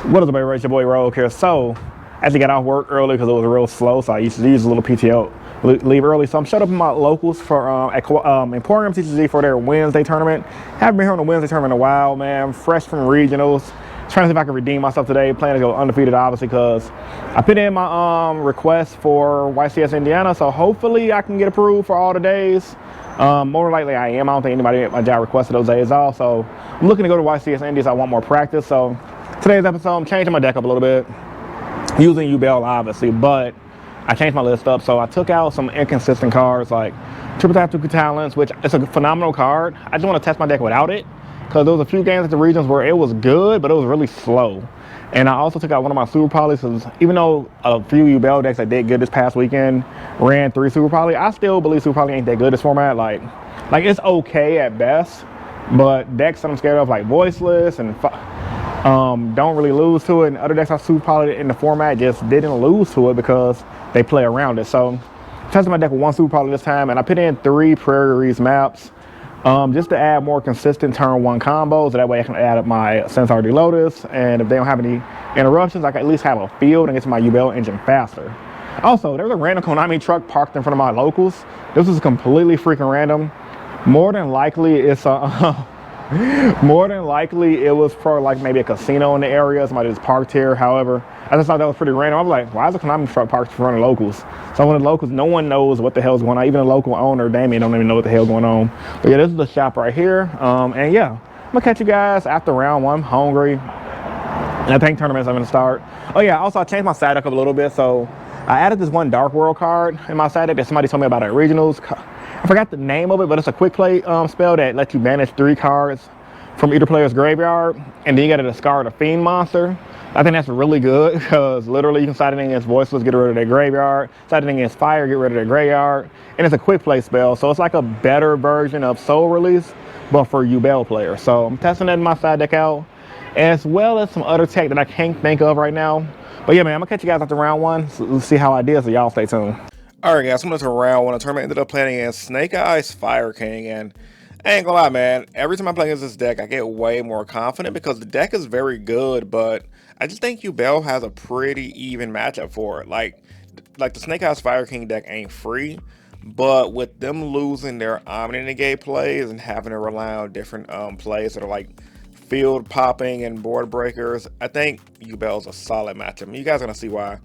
What is up, everybody? It's your boy Rogue here. So, I actually got off work early because it was real slow, so I used to use a little PTO, leave early. So I'm shut up in my locals for Emporium TCG for their Wednesday tournament. Haven't been here on the Wednesday tournament in a while, man. Fresh from regionals. Trying to see if I can redeem myself today. Plan to go undefeated, obviously, because I put in my request for YCS Indiana, so hopefully I can get approved for all the days. More likely I am. I don't think anybody at my job requested those days off, so I'm looking to go to YCS Indy, so I want more practice. So today's episode, I'm changing my deck up a little bit, using Yubel obviously, but I changed my list up. So I took out some inconsistent cards like Triple Tap Tuka Talents, which is a phenomenal card. I just want to test my deck without it, because there was a few games at the regions where it was good, but it was really slow. And I also took out one of my Super Polys, because even though a few Yubel decks that did good this past weekend ran 3 Super Poly, I still believe Super Poly ain't that good this format. Like it's okay at best, but decks that I'm scared of, like Voiceless and don't really lose to it, and other decks I Super Poly in the format just didn't lose to it because they play around it. So tested my deck with 1 Super Poly this time, and I put in 3 Prairies maps just to add more consistent turn 1 combos. That way I can add up my Centaur D Lotus, and if they don't have any interruptions, I can at least have a field and get to my Yubel engine faster. Also, there was a random Konami truck parked in front of my locals. This was completely freaking random. More than likely it's more than likely it was for like maybe a casino in the area. Somebody just parked here. However, I just thought that was pretty random. I was like, why is a Konami truck parked in front of locals? So one of the locals, no one knows what the hell's going on. Even the local owner, Damien, don't even know what the hell's going on. But yeah, this is the shop right here. And yeah, I'm gonna catch you guys after round 1. I'm hungry, and I think tournaments are gonna start. Oh yeah, also I changed my side deck up a little bit. So I added this 1 Dark World card in my side deck that somebody told me about at regionals. I forgot the name of it, but it's a quick play spell that lets you banish 3 cards from either player's graveyard, and then you gotta discard a Fiend monster. I think that's really good, because literally you can side it against Voiceless, get rid of their graveyard, side it against Fire, get rid of their graveyard, and it's a quick play spell, so it's like a better version of Soul Release, but for Yubel players. So I'm testing that in my side deck out, as well as some other tech that I can't think of right now. But yeah, man, I'm gonna catch you guys after round 1, so let's see how I did, so y'all stay tuned. Alright guys, I'm going to round 1. The tournament ended up playing against Snake Eyes Fire King, and I ain't gonna lie, man, every time I play against this deck, I get way more confident because the deck is very good, but I just think Yubel has a pretty even matchup for it. Like the Snake Eyes Fire King deck ain't free, but with them losing their Omni Negate plays and having to rely on different plays that are like field popping and board breakers, I think Yubel's a solid matchup. You guys are gonna see why.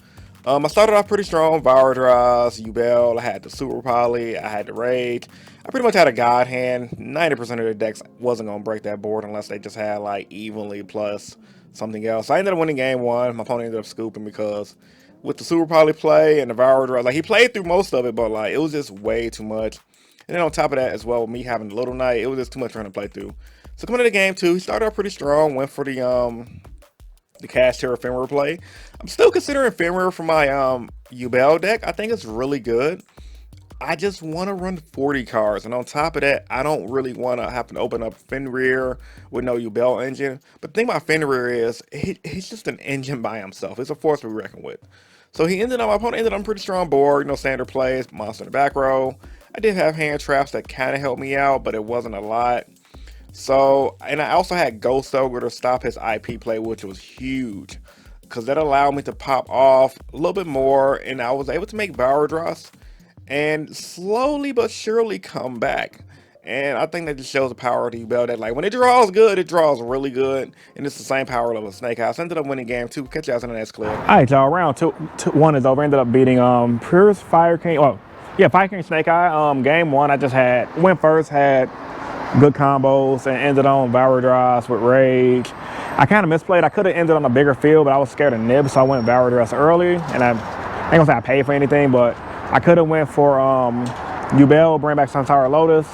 I started off pretty strong. Power Draws, Yubel, I had the Super Poly, I had the Rage. I pretty much had a God hand. 90% of the decks wasn't going to break that board unless they just had like evenly plus something else. I ended up winning game 1. My opponent ended up scooping because with the Super Poly play and the Power Draws, like he played through most of it, but like it was just way too much. And then on top of that as well, with me having the Little Knight, it was just too much for him to play through. So coming into game 2, he started off pretty strong, went for the Cash Terror Ephemeral play. I'm still considering Ephemeral for my Yubel deck. I think it's really good. I just want to run 40 cards, and on top of that, I don't really want to have to open up Fenrir with no Yubel engine. But the thing about Fenrir is he's just an engine by himself. It's a force to be reckoned with. So my opponent ended on a pretty strong board. Standard plays, monster in the back row. I did have hand traps that kind of helped me out, but it wasn't a lot. So, and I also had Ghost Ogre to stop his IP play, which was huge, because that allowed me to pop off a little bit more, and I was able to make Power Draws and slowly but surely come back. And I think that just shows the power of the Yubel deck. Like when it draws good, it draws really good, and it's the same power level of Snake Eyes. I ended up winning game 2. Catch you guys in the next clip. All right, y'all. Round 1 is over. Ended up beating Pure Fire King. Oh, yeah, Fire King Snake Eye. Game 1, I just went first, had good combos, and ended on Power Draws with Rage. I kind of misplayed. I could have ended on a bigger field, but I was scared of Nib, so I went Power Draws early. And I ain't gonna say I paid for anything, but I could have went for Yubel, bring back Centaur Lotus,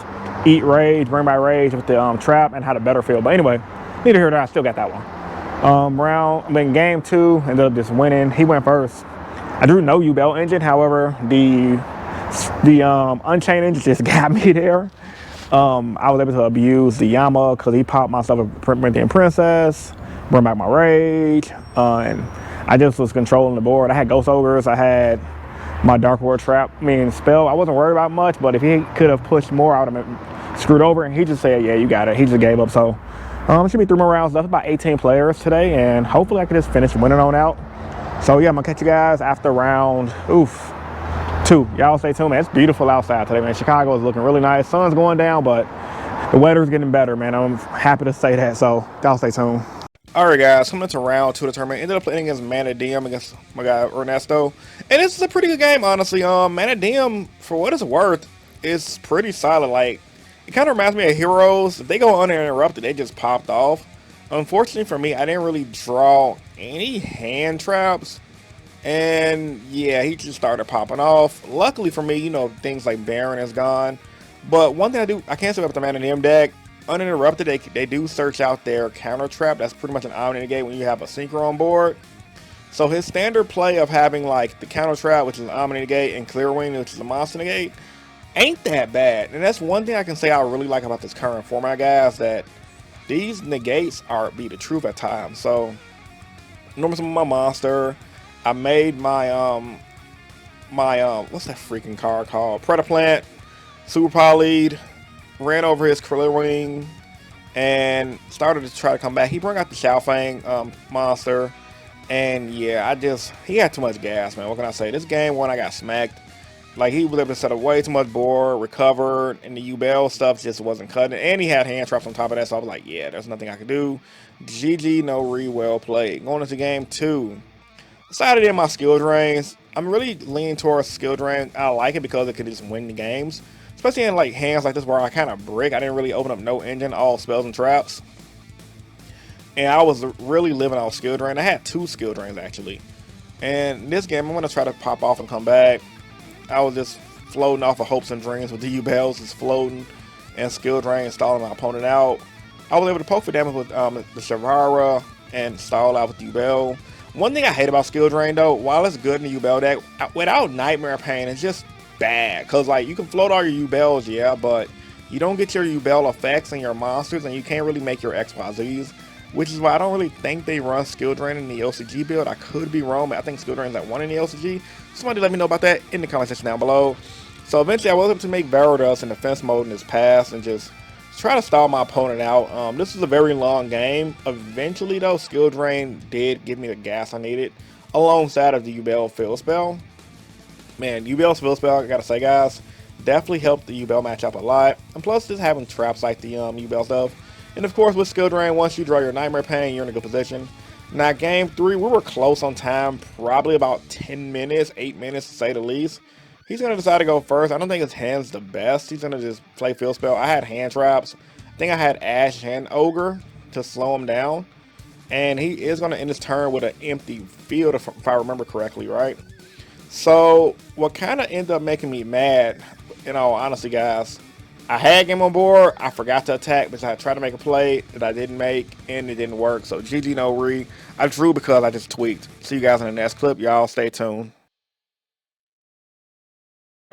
eat Rage, bring back Rage with the trap, and had a better field. But anyway, neither here nor there, I still got that one. Game 2, ended up just winning. He went first. I drew no Yubel engine, however, the Unchained engine just got me there. I was able to abuse the Yama because he popped myself a Corinthian Princess, bring back my Rage, and I just was controlling the board. I had Ghost Ogres, I had my Dark World Trap, spell. I wasn't worried about much, but if he could have pushed more, I would have been screwed over, and he just said, yeah, you got it. He just gave up. So It should be 3 more rounds left, about 18 players today, and hopefully I can just finish winning on out. So yeah, I'm gonna catch you guys after round 2. Y'all stay tuned, man. It's beautiful outside today, man. Chicago is looking really nice. Sun's going down, but the weather's getting better, man. I'm happy to say that. So y'all stay tuned. All right, guys, coming into round 2 of the tournament. Ended up playing against Manadiem against my guy Ernesto, and this is a pretty good game, honestly. Manadiem, for what it's worth, is pretty solid. Like, it kind of reminds me of Heroes. If they go uninterrupted, they just popped off. Unfortunately for me, I didn't really draw any hand traps, and yeah, he just started popping off. Luckily for me, you know, things like Baron is gone. But one thing I can't say about the Manadiem deck. Uninterrupted, they do search out their counter trap. That's pretty much an Omni Negate when you have a Synchro on board. So his standard play of having like the counter trap, which is an Omni Negate, and Clear Wing, which is a Monster Negate, ain't that bad. And that's one thing I can say I really like about this current format, guys, that these negates be the truth at times. So normally some of my monster, I made my what's that freaking card called? Predaplant, Super Polyed, ran over his Clear Wing, and started to try to come back. He brought out the Xiaofang monster, and yeah, he had too much gas, man. What can I say? This game one, I got smacked. Like, he was able to set up way too much board, recovered, and the Yubel stuff just wasn't cutting it. And he had hand traps on top of that, so I was like, yeah, there's nothing I can do. GG, no re, well played. Going into game 2. Decided in my skill drains. I'm really leaning towards skill drain. I like it because it can just win the games. Especially in like hands like this where I kind of brick. I didn't really open up no engine, all spells and traps. And I was really living off skill drain. I had 2 skill drains actually. And this game I'm going to try to pop off and come back. I was just floating off of hopes and dreams with the Yubels, just floating and skill drain, stalling my opponent out. I was able to poke for damage with the Shavara and stall out with Yubel. One thing I hate about skill drain though, while it's good in the Yubel deck, without Nightmare Pain, it's just bad. Because like, you can float all your Yubels, yeah, but you don't get your Yubel effects and your monsters, and you can't really make your XYZs. Which is why I don't really think they run skill drain in the LCG build. I could be wrong, but I think skill drain is at 1 in the LCG. Somebody let me know about that in the comment section down below. So eventually I was able to make Varidas in defense mode in this pass and just try to stall my opponent out. This was a very long game. Eventually though, skill drain did give me the gas I needed alongside of the Yubel field spell. Man, Yubel's field spell, I gotta say, guys, definitely helped the Yubel matchup a lot. And plus just having traps like the Yubel stuff. And of course, with skill drain, once you draw your Nightmare Pain, you're in a good position. Now, game 3, we were close on time, probably about 10 minutes, 8 minutes to say the least. He's going to decide to go first. I don't think his hand's the best. He's going to just play field spell. I had hand traps. I think I had Ash and Ogre to slow him down. And he is going to end his turn with an empty field, if I remember correctly, right? So, what kind of ended up making me mad, in all honesty, guys, I had game on board, I forgot to attack because I tried to make a play that I didn't make, and it didn't work. So GG no re. I drew because I just tweaked. See you guys in the next clip. Y'all stay tuned.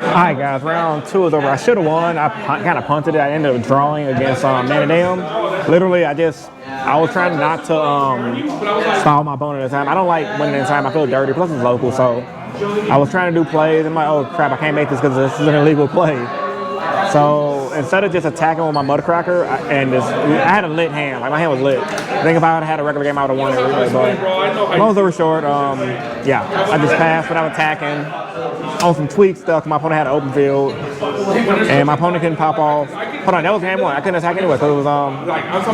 Alright guys, round 2 is over. I should have won. I kind of punted it. I ended up drawing against Manadiem. Literally, I was trying not to stall my opponent at the time. I don't like winning in time. I feel dirty. Plus it's local, so I was trying to do plays. I'm like, oh crap, I can't make this because this is an illegal play. So instead of just attacking with my Mudcracker, I had a lit hand. Like, my hand was lit. I think if I would have had a regular game, I would have won it really. But long story short, yeah, I just passed without attacking on some tweak stuff. My opponent had an open field, and my opponent couldn't pop off. Hold on, that was game 1. I couldn't attack anyway, so it was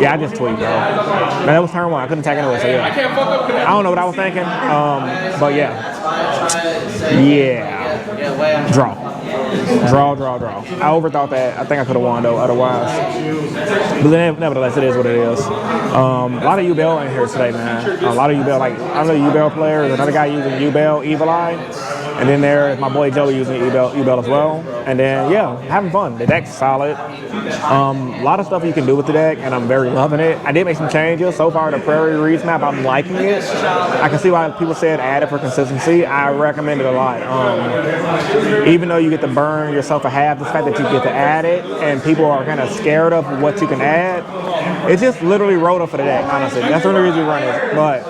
yeah, I just tweaked, bro. Man, that was turn 1. I couldn't attack anyway, so yeah. I don't know what I was thinking, but yeah, draw. Draw. I overthought that. I think I could have won though, otherwise. But then, nevertheless, it is what it is. A lot of Yubel in here today, man. A lot of Yubel. Like, I'm a Yubel player. There's another guy using Yubel, Evil Eye. And then there's my boy Joey using Yubel as well. And then, yeah, having fun. The deck's solid. A lot of stuff you can do with the deck, and I'm very loving it. I did make some changes. So far, the Prairie Reeds map, I'm liking it. I can see why people said add it for consistency. I recommend it a lot. Even though you get to burn yourself a half, the fact that you get to add it, and people are kind of scared of what you can add, it's just literally Rhoda for the deck, honestly. That's the only reason you run it. But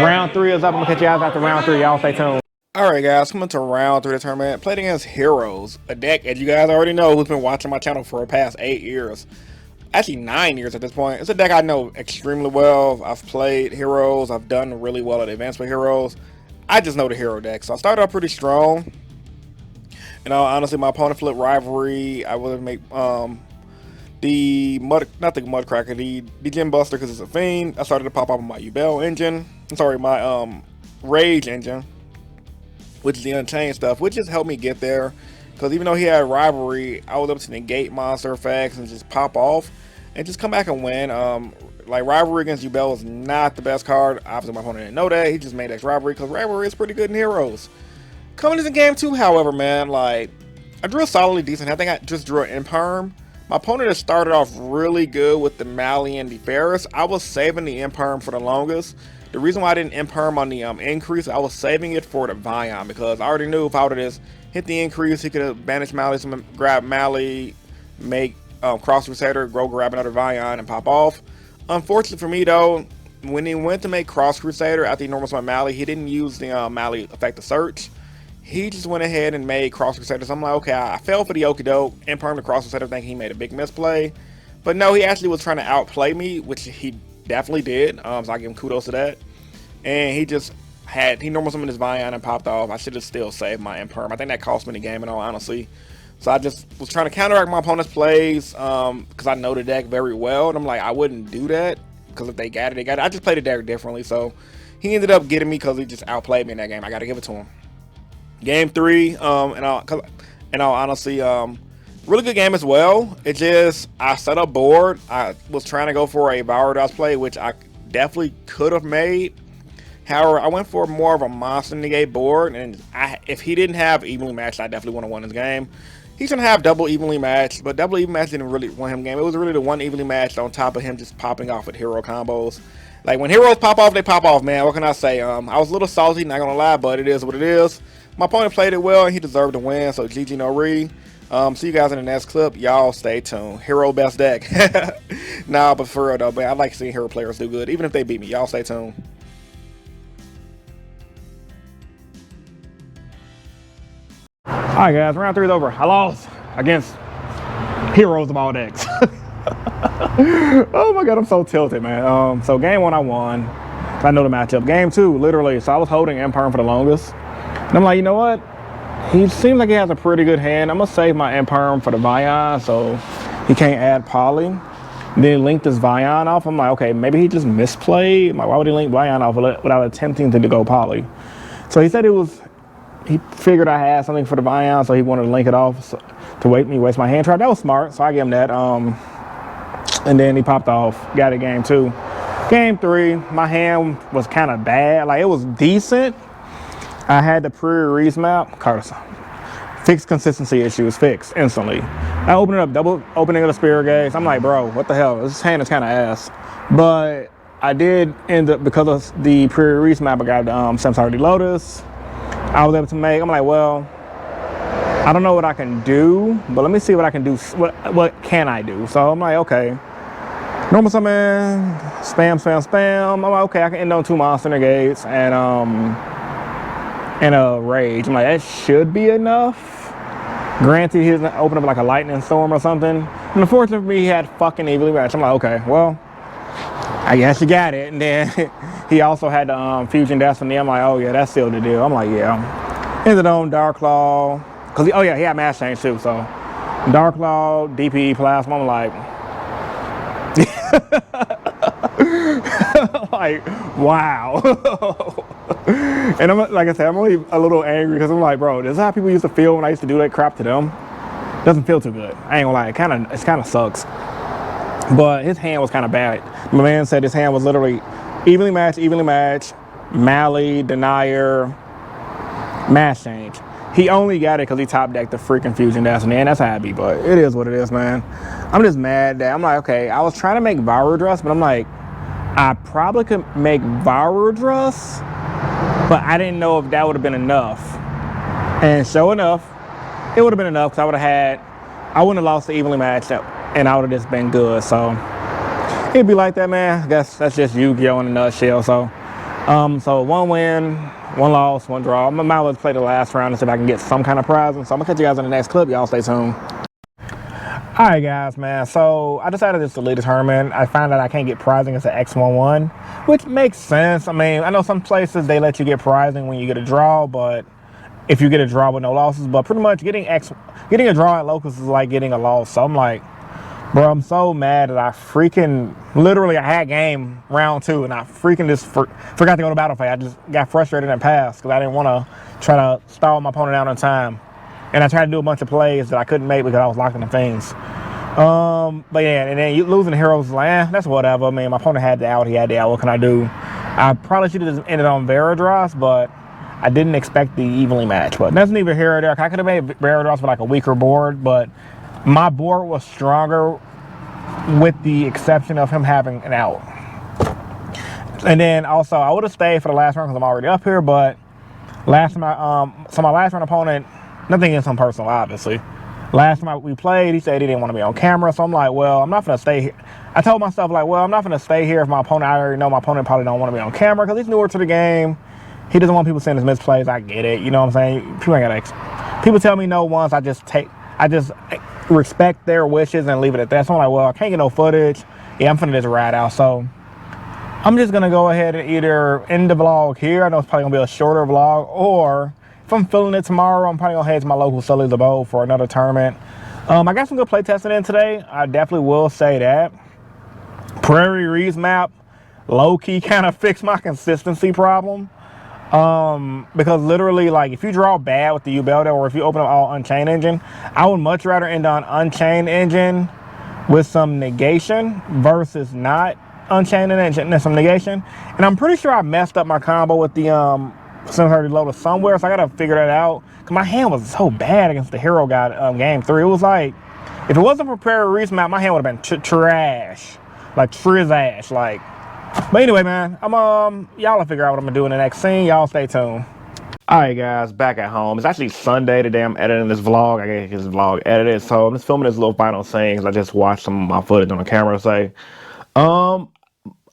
round 3 is up. I'm going to catch you guys after round 3. Y'all stay tuned. Alright guys, coming to round 3 of the tournament, played against Heroes, a deck, as you guys already know, who's been watching my channel for the past 8 years. actually 9 years at this point. It's a deck I know extremely well. I've played heroes. I've done really well at advanced with heroes. I just know the hero deck. So I started off pretty strong. And honestly, my opponent flipped rivalry. I would make the mud, not the mudcracker, the gem buster because it's a fiend. I started to pop up on my Yubel engine. I'm sorry, my rage engine, which is the unchained stuff, which just helped me get there. Because even though he had rivalry, I was able to negate monster effects and just pop off and just come back and win. Like rivalry against Yubel is not the best card. Obviously, my opponent didn't know that. He just made X rivalry because rivalry is pretty good in heroes. Coming into game 2, however, man, like I drew a solidly decent. I think I just drew an Imperm. My opponent had started off really good with the Mally and the Ferris. I was saving the Imperm for the longest. The reason why I didn't Imperm on the increase, I was saving it for the Vion because I already knew if I would have just hit the increase, he could have banished Mally, grab Mally, make Cross Crusader, go grab another Vion and pop off. Unfortunately for me though, when he went to make Cross Crusader after he normal summon Mally, he didn't use the Mally effect to search. He just went ahead and made Cross Crusader. So I'm like, okay, I fell for the okie doke, Imperm the Cross Crusader, thinking he made a big misplay. But no, he actually was trying to outplay me, which he definitely did. So I give him kudos to that. And he normal summoned his Vion and popped off. I should have still saved my Imperm. I think that cost me the game in all honesty. So I just was trying to counteract my opponent's plays because I know the deck very well. And I'm like, I wouldn't do that because if they got it, they got it. I just played the deck differently. So he ended up getting me because he just outplayed me in that game. I got to give it to him. Game 3, in all honesty, really good game as well. It just, I set up board. I was trying to go for a Valordos play, which I definitely could have made. However, I went for more of a monster negate board, and if he didn't have evenly matched, I definitely would have won this game. He's gonna have double evenly matched, but double evenly matched didn't really win him game. It was really the one evenly matched on top of him just popping off with hero combos. Like when heroes pop off, they pop off, man. What can I say? I was a little salty, not gonna lie, but it is what it is. My opponent played it well, and he deserved to win, so GG no re. See you guys in the next clip. Y'all stay tuned. Hero best deck. Nah, but for real though, man, I like seeing hero players do good, even if they beat me. Y'all stay tuned. Alright guys, round 3 is over. I lost against heroes of all decks. Oh my god, I'm so tilted, man. So game 1 I won. I know the matchup. Game 2, literally, so I was holding Imperm for the longest. And I'm like, you know what? He seems like he has a pretty good hand. I'm gonna save my Imperm for the Vion so he can't add Poly. Then link this Vion off. I'm like, okay, maybe he just misplayed. Like, why would he link Vion off without attempting to go Poly? So he said he figured I had something for the Vion, so he wanted to link it off to waste my hand trap. That was smart, so I gave him that. And then he popped off, got it game 2. Game 3, my hand was kind of bad. Like, it was decent. I had the pre-release map, fixed consistency issues, fixed instantly. I opened it up, double opening of the Spirit Gaze. I'm like, bro, what the hell? This hand is kind of ass. But I did end up, because of the pre-release map, I got the Samsardi Lotus. I was able to make, I'm like, well, I don't know what I can do, but let me see what I can do. What can I do? So I'm like, okay. Normal summon, spam. I'm like, okay, I can end on 2 monster negates and a rage. I'm like, that should be enough. Granted, he doesn't open up like a lightning storm or something. And unfortunately for me, he had fucking evenly matched. I'm like, okay, well, I guess you got it. And then he also had the Fusion Destiny. I'm like, oh yeah, that's still the deal. I'm like, yeah. Ended on Dark Claw. Cause oh yeah, he had Mass Change too. So Dark Claw, DPE Plasma. I'm like, like, wow. And I'm like I said, I'm really a little angry because I'm like, bro, this is how people used to feel when I used to do that crap to them. Doesn't feel too good. I ain't gonna lie, it kind of sucks. But his hand was kind of bad. My man said his hand was literally evenly matched, Mally, Denier, Mass Change. He only got it because he top decked the freaking Fusion Destiny, and that's happy, but it is what it is, man. I'm just mad that I'm like, okay, I was trying to make Viral Dress, but I'm like, I probably could make Viral Dress, but I didn't know if that would have been enough. And sure enough, it would have been enough because I wouldn't have lost the evenly matched up, and I would have just been good. So it'd be like that, man. I guess that's just Yu-Gi-Oh in a nutshell. So, so 1 win, 1 loss, 1 draw. I'm gonna play the last round and see if I can get some kind of prize. So I'm gonna catch you guys in the next clip. Y'all stay tuned. Alright guys, man, so I decided to delete the tournament. I found out I can't get prizing as an X11, which makes sense. I mean, I know some places they let you get prizing when you get a draw, but if you get a draw with no losses, but pretty much getting a draw at locals is like getting a loss. So I'm like, bro, I'm so mad that I freaking, literally I had game round 2 and I freaking just forgot to go to battle phase. I just got frustrated and passed because I didn't want to try to stall my opponent out on time. And I tried to do a bunch of plays that I couldn't make because I was locked in the things. But yeah, and then you losing the heroes is like, that's whatever. I mean, my opponent had the out, he had the out. What can I do? I probably should have just ended on Veradros, but I didn't expect the evenly match. But that's neither here or there. I could have made Veradros with like a weaker board, but my board was stronger with the exception of him having an out. And then also, I would have stayed for the last round because I'm already up here, but last time so my last round opponent, nothing against him personal, obviously. Last time we played, he said he didn't want to be on camera, so I'm like, well, I'm not going to stay here. I told myself, like, well, I'm not going to stay here if my opponent, I already know my opponent probably don't want to be on camera because he's newer to the game. He doesn't want people seeing his misplays. I get it, you know what I'm saying? People tell me no once, I just respect their wishes and leave it at that. So I'm like, well, I can't get no footage. Yeah, I'm finna just ride out, so I'm just going to go ahead and either end the vlog here. I know it's probably going to be a shorter vlog, or if I'm feeling it tomorrow, I'm probably going to head to my local Sully's Abode for another tournament. I got some good play testing in today. I definitely will say that. Prairie Reeds map, low-key kind of fixed my consistency problem. Because literally, like, if you draw bad with the Yubel or if you open up all Unchained Engine, I would much rather end on Unchained Engine with some negation versus not Unchained Engine and some negation. And I'm pretty sure I messed up my combo with the 730 Lotus somewhere, so I gotta figure that out. Cause my hand was so bad against the hero guy game 3. It was like, if it wasn't for Prairie Reese map, my hand would have been trash, like trizash, like. But anyway, man, y'all will figure out what I'm gonna do in the next scene. Y'all stay tuned. All right, guys, back at home. It's actually Sunday today. I'm editing this vlog. I get this vlog edited, so I'm just filming this little final scene because I just watched some of my footage on the camera. Say,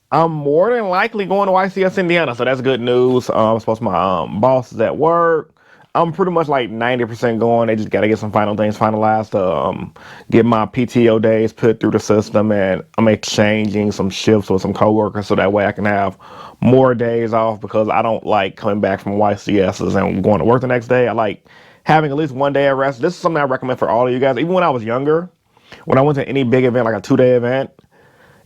I'm more than likely going to YCS Indiana, so that's good news. I'm supposed to my boss is at work. I'm pretty much like 90% going. They just got to get some final things finalized to get my PTO days put through the system, and I'm exchanging some shifts with some coworkers so that way I can have more days off because I don't like coming back from YCSs and going to work the next day. I like having at least one day of rest. This is something I recommend for all of you guys. Even when I was younger, when I went to any big event, like a 2-day event,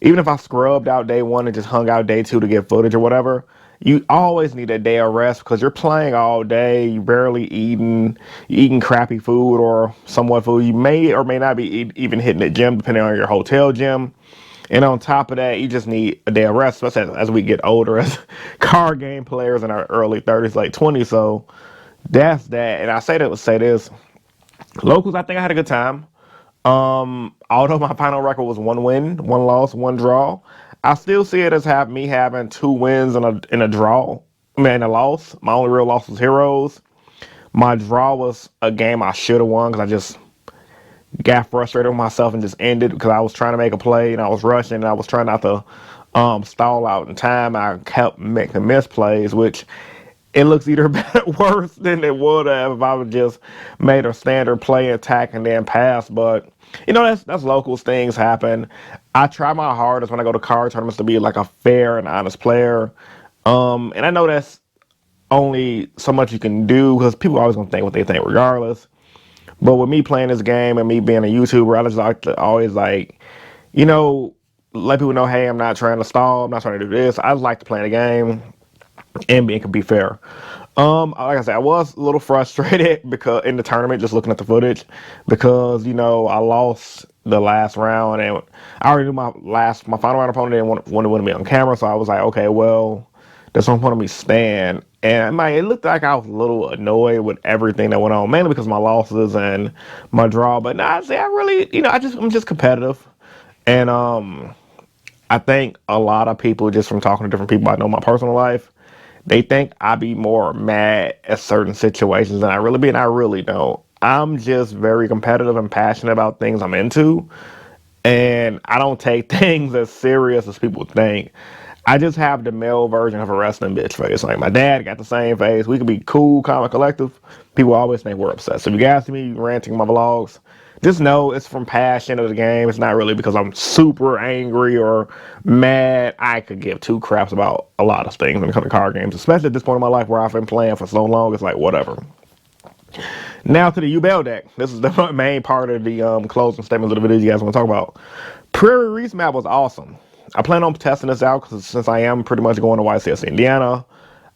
even if I scrubbed out day 1 and just hung out day 2 to get footage or whatever, you always need a day of rest because you're playing all day, you barely eating, you're eating crappy food or somewhat food. You may or may not be even hitting the gym depending on your hotel gym. And on top of that, you just need a day of rest, especially as we get older as card game players in our early 30s, late 20s. So that's that. And I say that to say this. Locals, I think I had a good time. Although my final record was 1 win, 1 loss, 1 draw, I still see it as me having 2 wins and a draw. I mean, a loss. My only real loss was Heroes. My draw was a game I should have won because I just got frustrated with myself and just ended because I was trying to make a play and I was rushing and I was trying not to stall out in time. I kept making misplays, which it looks either worse than it would have if I would just made a standard play, attack, and then pass. But you know, that's locals. Things happen. I try my hardest when I go to card tournaments to be like a fair and honest player. And I know that's only so much you can do because people are always gonna think what they think regardless. But with me playing this game and me being a YouTuber, I just like to always like, you know, let people know, hey, I'm not trying to stall. I'm not trying to do this. I just like to play the game and it can be fair. Like I said, I was a little frustrated because in the tournament, just looking at the footage, because you know I lost the last round, and I already knew my final round opponent didn't want to me on camera, so I was like, okay, well, there's no point of me staying. And it looked like I was a little annoyed with everything that went on, mainly because of my losses and my draw. But nah, I really, you know, I'm just competitive, and I think a lot of people, just from talking to different people I know in my personal life, they think I be more mad at certain situations than I really be, and I really don't. I'm just very competitive and passionate about things I'm into, and I don't take things as serious as people think. I just have the male version of a wrestling bitch face. Like my dad got the same face. We could be cool, calm, and collective. People always think we're upset. So if you guys see me ranting my vlogs, just know it's from passion of the game. It's not really because I'm super angry or mad. I could give two craps about a lot of things when it comes to card games, especially at this point in my life where I've been playing for so long. It's like whatever. Now to the Yubel deck. This is the main part of the closing statements of the video you guys want to talk about. Prairie Reese map was awesome. I plan on testing this out because since I am pretty much going to YCS Indiana,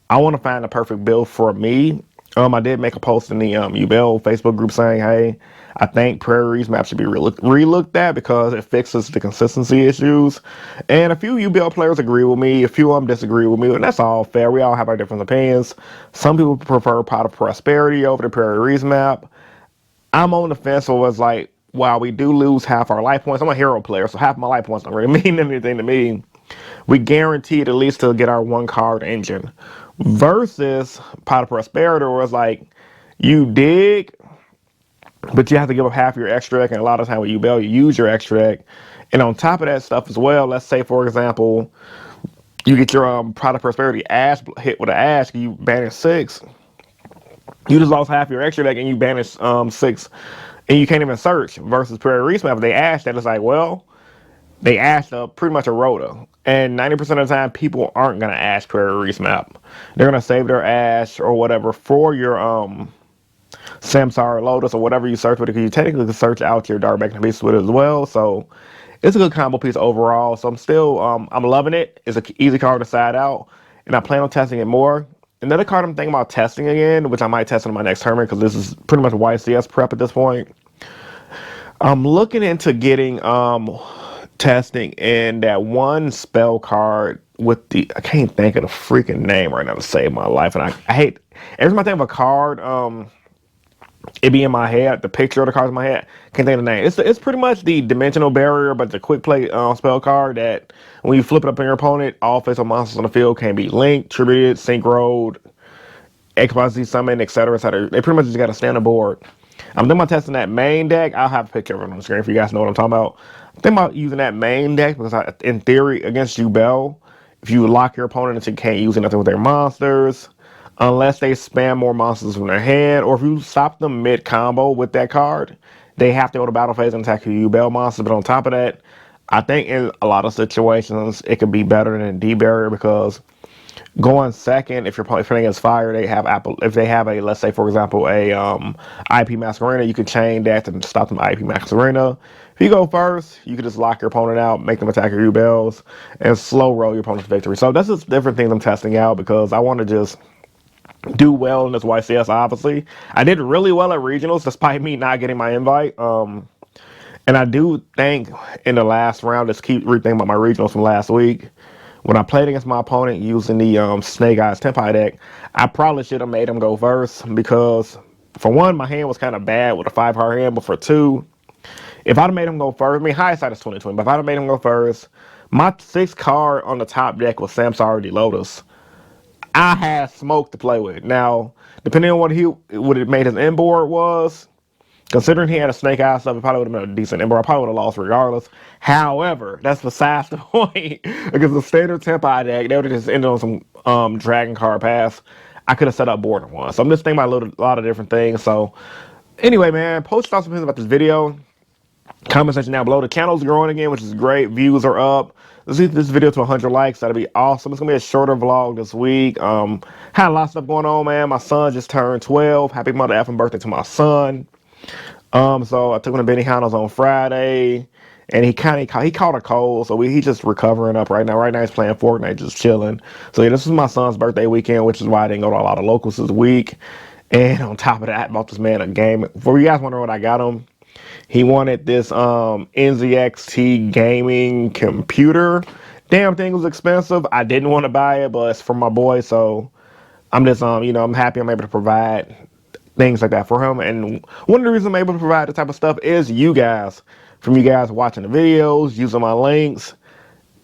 I want to find the perfect build for me. I did make a post in the Yubel Facebook group saying, hey, I think Prairie Reese map should be re-looked at because it fixes the consistency issues. And a few Yubel players agree with me, a few of them disagree with me, and that's all fair. We all have our different opinions. Some people prefer Pot of Prosperity over the Prairie Reese map. I'm on the fence, so it's like, while we do lose half our life points, I'm a hero player, so half my life points don't really mean anything to me. We guaranteed at least to get our one card engine. Versus Pot of Prosperity, where it's like, you dig, but you have to give up half your extra deck, and a lot of time with Yubel, you use your extra deck. And on top of that stuff as well, let's say, for example, you get your Pot of Prosperity Ash hit with an Ash, and you banish 6. You just lost half your extra deck, and you banish 6, and you can't even search. Versus Prairie Reese map, if they Ash that, it's like, well, they asked pretty much a rota. And 90% of the time, people aren't going to ask Prairie Reese map. They're going to save their ash or whatever for your Samsara Lotus or whatever you search with it, because you technically can search out your Dark Back piece with it as well. So it's a good combo piece overall. So I'm still, I'm loving it. It's an easy card to side out, and I plan on testing it more. Another card I'm thinking about testing again, which I might test in my next tournament because this is pretty much YCS prep at this point. I'm looking into getting testing in that one spell card with the, I can't think of the freaking name right now to save my life, and I hate every time I think of a card, it be in my head, the picture of the card in my head, can't think of the name. It's pretty much the dimensional barrier, but the quick play spell card that when you flip it up on your opponent, all face-up monsters on the field can be linked, tributed, synchroed, XYZ summon, etc., etc. They pretty much just got to stand on board. I'm thinking about testing that main deck. I'll have a picture of it on the screen if you guys know what I'm talking about. I'm thinking about using that main deck because in theory, against Yubel, if you lock your opponent until you can't use anything with their monsters, unless they spam more monsters from their hand, or if you stop them mid-combo with that card, they have to go to battle phase and attack your Yubel monster. But on top of that, I think in a lot of situations, it could be better than a D-barrier because going second, if you're playing against fire, they have if they have a, let's say for example, a IP Masquerena, you could chain that to stop them IP Masquerena. If you go first, you can just lock your opponent out, make them attack your Yubels, and slow roll your opponent's victory. So that's just different things I'm testing out because I want to just do well in this YCS. Obviously, I did really well at regionals despite me not getting my invite. And I do think in the last round, just keep rethinking about my regionals from last week. When I played against my opponent using the Snake Eyes Tempai deck, I probably should have made him go first because, for one, my hand was kind of bad with a 5-card hand, but for two, if I'd have made him go first, I mean, hindsight is 2020, but if I'd have made him go first, my 6th card on the top deck was Samsara Lotus. I had smoke to play with. Now, depending on what it made his inboard was, considering he had a Snake Eye stuff, it probably would have been a decent inboard. I probably would have lost regardless. However, that's besides the point. Because the standard Tempai deck, they would have just ended on some Dragon card pass. I could have set up board in one. So I'm just thinking about a lot of different things. So anyway, man, post thoughts and opinions about this video. Comment section down below. The channel's growing again, which is great. Views are up. Let's get this video to 100 likes. That'll be awesome. It's gonna be a shorter vlog this week. Had a lot of stuff going on, man. My son just turned 12. Happy mother effing birthday to my son. So I took him to Benihana's on Friday, and he caught a cold, so he's just recovering up right now. Right now he's playing Fortnite, just chilling. So yeah, this is my son's birthday weekend, which is why I didn't go to a lot of locals this week. And on top of that, I bought this man a game. For you guys wondering what I got him, he wanted this NZXT gaming computer. Damn thing was expensive. I didn't want to buy it, but it's for my boy, so I'm just I'm happy I'm able to provide things like that for him. And one of the reasons I'm able to provide this type of stuff is you guys. From you guys watching the videos, using my links.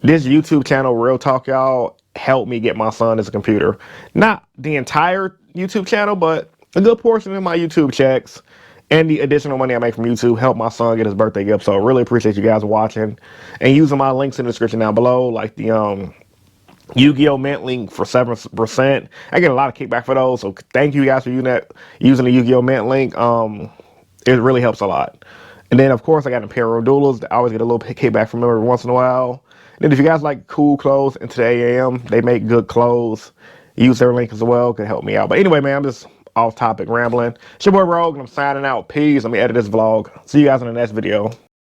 This YouTube channel, Real Talk Y'all, helped me get my son his computer. Not the entire YouTube channel, but a good portion of my YouTube checks and the additional money I make from YouTube helped my son get his birthday gift. So I really appreciate you guys watching and using my links in the description down below, like the Yu-Gi-Oh! Mint link for 7%. I get a lot of kickback for those, so thank you guys for using the Yu-Gi-Oh! Mint link. It really helps a lot. And then of course I got Imperial Duelers. I always get a little kickback from them every once in a while. And then if you guys like cool clothes into the AM, they make good clothes. Use their link as well, could help me out. But anyway, man, I'm just off topic rambling. It's your boy Rogue, and I'm signing out. Peace. Let me edit this vlog. See you guys in the next video.